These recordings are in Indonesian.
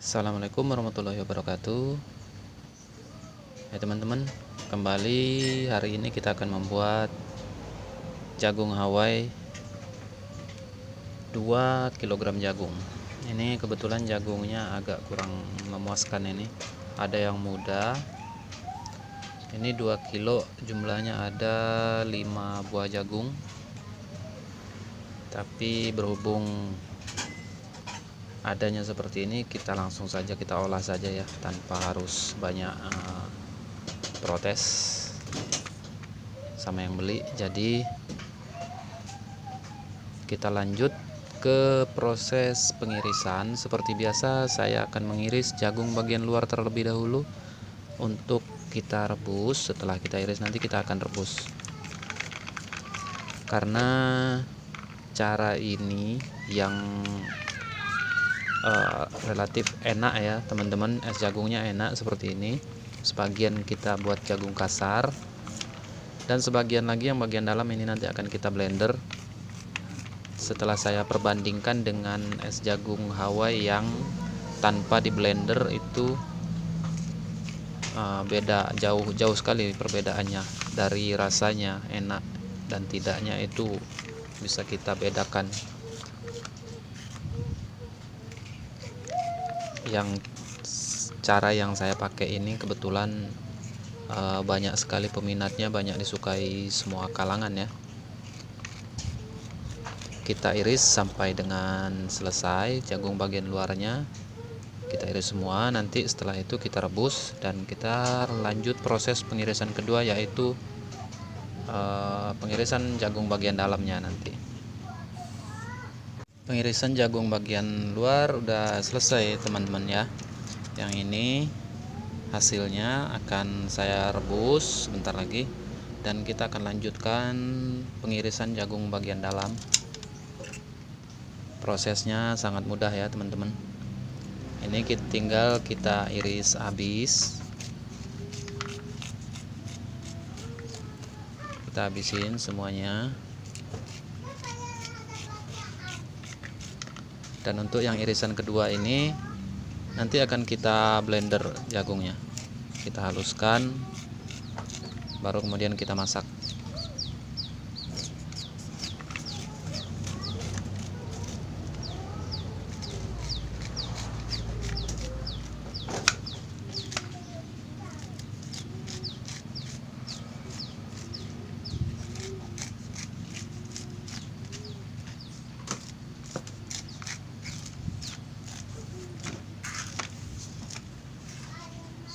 Assalamualaikum warahmatullahi wabarakatuh. Ya teman-teman, kembali hari ini kita akan membuat jagung Hawaii 2 kg jagung. Ini kebetulan jagungnya agak kurang memuaskan ini. Ada yang muda. Ini 2 kilo, jumlahnya ada 5 buah jagung. Tapi berhubung adanya seperti ini, kita langsung saja kita olah saja ya, tanpa harus banyak protes sama yang beli. Jadi kita lanjut ke proses pengirisan. Seperti biasa, saya akan mengiris jagung bagian luar terlebih dahulu untuk kita rebus. Setelah kita iris nanti kita akan rebus, karena cara ini yang relatif enak ya teman-teman. Es jagungnya enak seperti ini. Sebagian kita buat jagung kasar, dan sebagian lagi yang bagian dalam ini nanti akan kita blender. Setelah saya perbandingkan dengan es jagung Hawaii yang tanpa di blender, itu beda, jauh sekali perbedaannya. Dari rasanya enak dan tidaknya itu bisa kita bedakan. Yang cara yang saya pakai ini kebetulan banyak sekali peminatnya, banyak disukai semua kalangan ya. Kita iris sampai dengan selesai jagung bagian luarnya, kita iris semua. Nanti setelah itu kita rebus dan kita lanjut proses pengirisan kedua, yaitu pengirisan jagung bagian dalamnya nanti. Pengirisan jagung bagian luar udah selesai teman-teman ya. Yang ini hasilnya akan saya rebus sebentar lagi, dan kita akan lanjutkan pengirisan jagung bagian dalam. Prosesnya sangat mudah ya teman-teman. Ini tinggal kita iris habis, kita habisin semuanya. Dan untuk yang irisan kedua ini nanti akan kita blender jagungnya, kita haluskan, baru kemudian kita masak.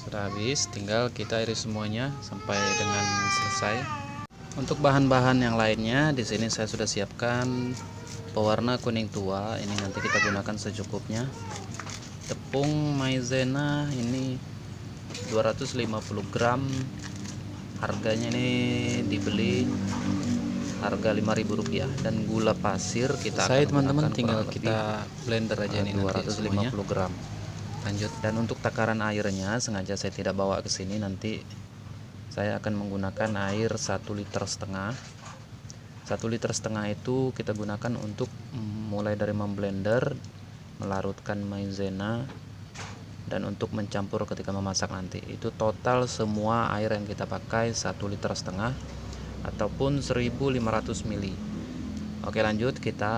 Sudah habis, tinggal kita iris semuanya sampai dengan selesai. Untuk bahan-bahan yang lainnya di sini saya sudah siapkan pewarna kuning tua. Ini nanti kita gunakan secukupnya. Tepung maizena ini 250 gram. Harganya ini dibeli harga Rp5.000. Dan gula pasir kita akan teman-teman tinggal kita blender aja ini 250 gram. Lanjut. Dan untuk takaran airnya sengaja saya tidak bawa ke sini, nanti saya akan menggunakan air 1,5 liter. 1,5 liter itu kita gunakan untuk mulai dari memblender, melarutkan maizena, dan untuk mencampur ketika memasak nanti. Itu total semua air yang kita pakai 1,5 liter ataupun 1.500 ml. Oke, lanjut kita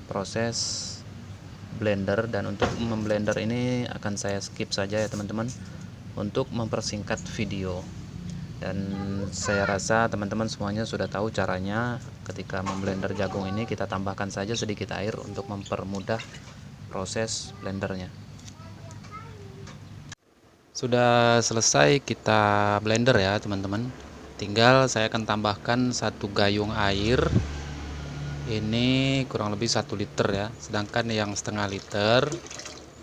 proses blender. Dan untuk memblender ini akan saya skip saja ya teman-teman, untuk mempersingkat video. Dan saya rasa teman-teman semuanya sudah tahu caranya. Ketika memblender jagung ini kita tambahkan saja sedikit air untuk mempermudah proses blendernya. Sudah selesai kita blender ya teman-teman, tinggal saya akan tambahkan 1 gayung air. Ini kurang lebih 1 liter ya, sedangkan yang setengah liter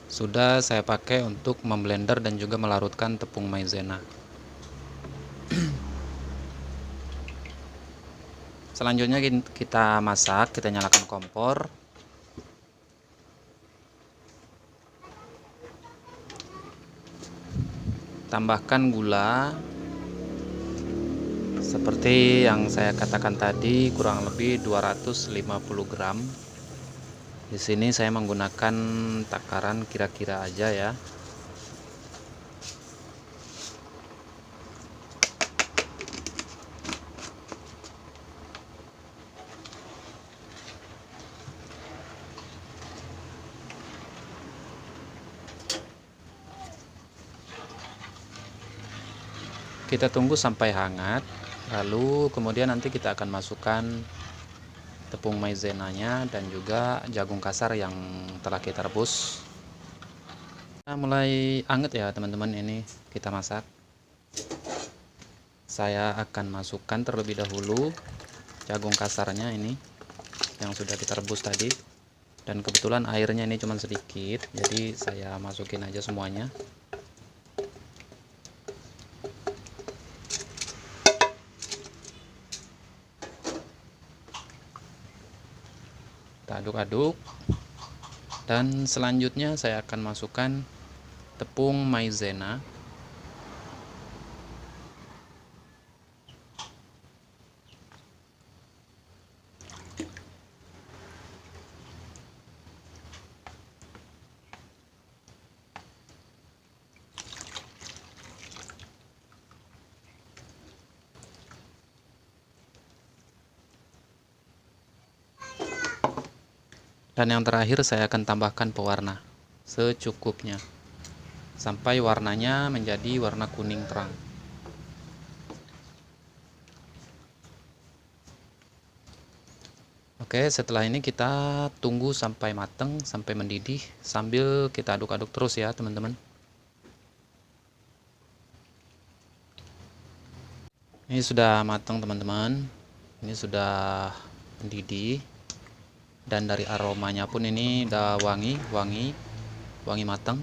sudah saya pakai untuk memblender dan juga melarutkan tepung maizena. Selanjutnya kita masak, kita nyalakan kompor. Tambahkan gula seperti yang saya katakan tadi, kurang lebih 250 gram. Di sini saya menggunakan takaran kira-kira aja ya. Kita tunggu sampai hangat, lalu kemudian nanti kita akan masukkan tepung maizenanya dan juga jagung kasar yang telah kita rebus. Nah, mulai anget ya teman-teman, ini kita masak. Saya akan masukkan terlebih dahulu jagung kasarnya ini yang sudah kita rebus tadi, dan kebetulan airnya ini cuma sedikit, jadi saya masukin aja semuanya. Kita aduk-aduk, dan selanjutnya saya akan masukkan tepung maizena. Dan yang terakhir saya akan tambahkan pewarna secukupnya sampai warnanya menjadi warna kuning terang. Oke, setelah ini kita tunggu sampai matang, sampai mendidih, sambil kita aduk-aduk terus ya teman-teman. Ini sudah matang teman-teman, ini sudah mendidih, dan dari aromanya pun ini udah wangi matang.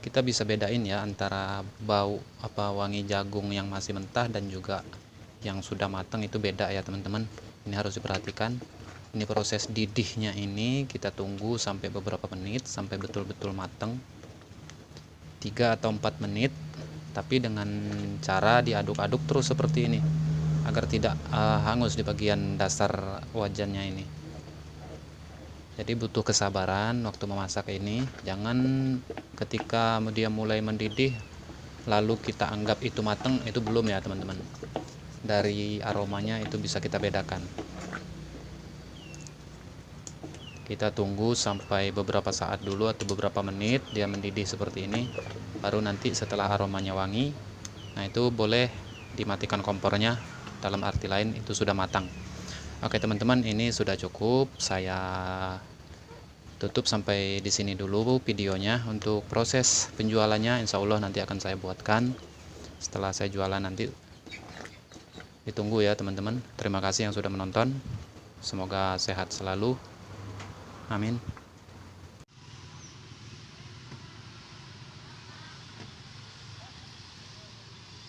Kita bisa bedain ya antara bau wangi jagung yang masih mentah dan juga yang sudah matang, itu beda ya teman-teman. Ini harus diperhatikan. Ini proses didihnya ini kita tunggu sampai beberapa menit sampai betul-betul matang, 3 atau 4 menit, tapi dengan cara diaduk-aduk terus seperti ini agar tidak hangus di bagian dasar wajannya ini. Jadi butuh kesabaran waktu memasak ini. Jangan ketika dia mulai mendidih lalu kita anggap itu matang, itu belum ya teman-teman. Dari aromanya itu bisa kita bedakan. Kita tunggu sampai beberapa saat dulu atau beberapa menit dia mendidih seperti ini. Baru nanti setelah aromanya wangi, nah itu boleh dimatikan kompornya. Dalam arti lain itu sudah matang. Oke teman-teman, ini sudah cukup. Saya tutup sampai di sini dulu videonya. Untuk proses penjualannya insya Allah nanti akan saya buatkan setelah saya jualan nanti. Ditunggu ya teman-teman. Terima kasih yang sudah menonton. Semoga sehat selalu. Amin.